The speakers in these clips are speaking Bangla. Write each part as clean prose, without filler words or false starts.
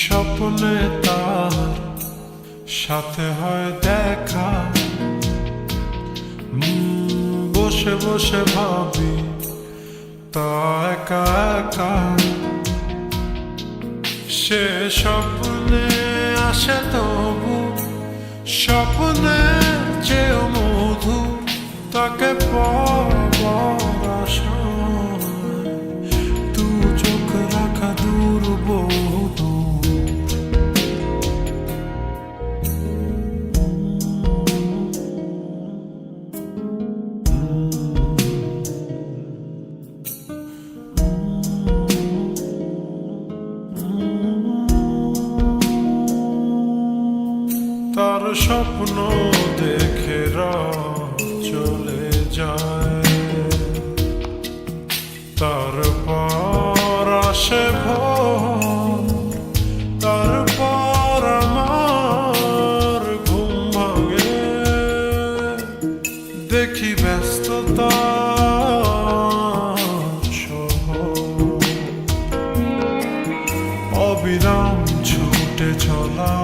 স্বপ্নে তার সাথে হয় দেখা, বসে বসে ভাবি তা একা একা। সে স্বপ্নে আসে তবু স্বপ্নে চেয়েও মধু, তাকে পাবার আশায় দু চোখ রাখা দূর বহু। তার স্বপ্ন দেখে রাত চলে যায়, তারপর আসে ভোর, তারপর আমার ঘুম ভাঙে। দেখি ব্যস্ততা অবিরাম ছুটে চলা,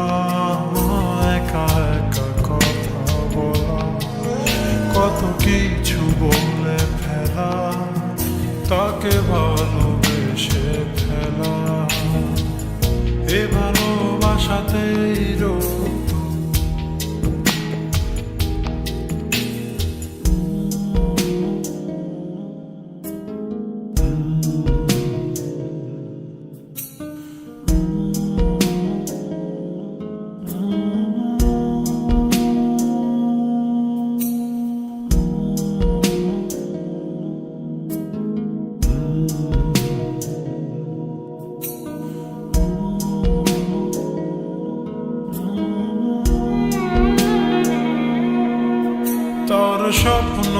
একা একা কথা বলা, কত কিছু বলে ফেলা, তাকে ভালোবেসে ফেলা। এ ভালোবাসাতেই রোদ তার স্বপ্ন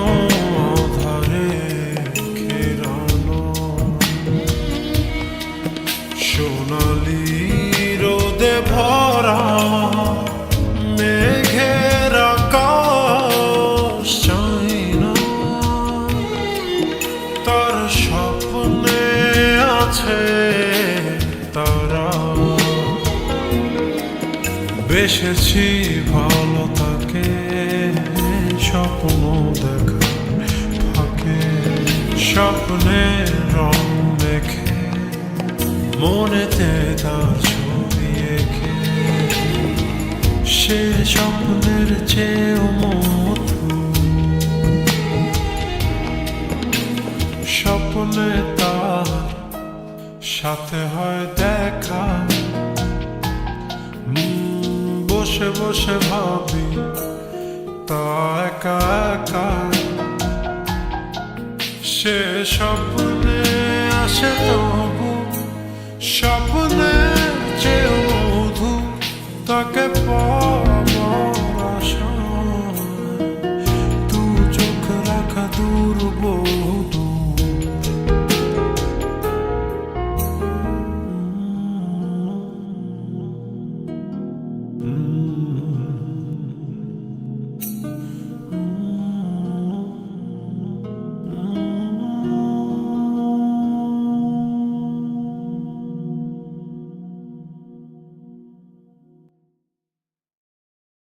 ধারে ঘেরানো, সোনালি রোদে ভরা মেঘের আকাশ চাই না। তার স্বপ্নে আছে তারা, বেসেছি ভালো তাকে স্বপ্ন দেখার ফাঁকে। স্বপ্নের রং দেখে মনেতে তার ছবি এঁকে, সে স্বপ্নের চেয়েও মধু। স্বপ্নে তার সাথে হয় দেখা, বসে বসে ভাবি তা একা একা। সে স্বপ্নে আসে তবু স্বপ্নে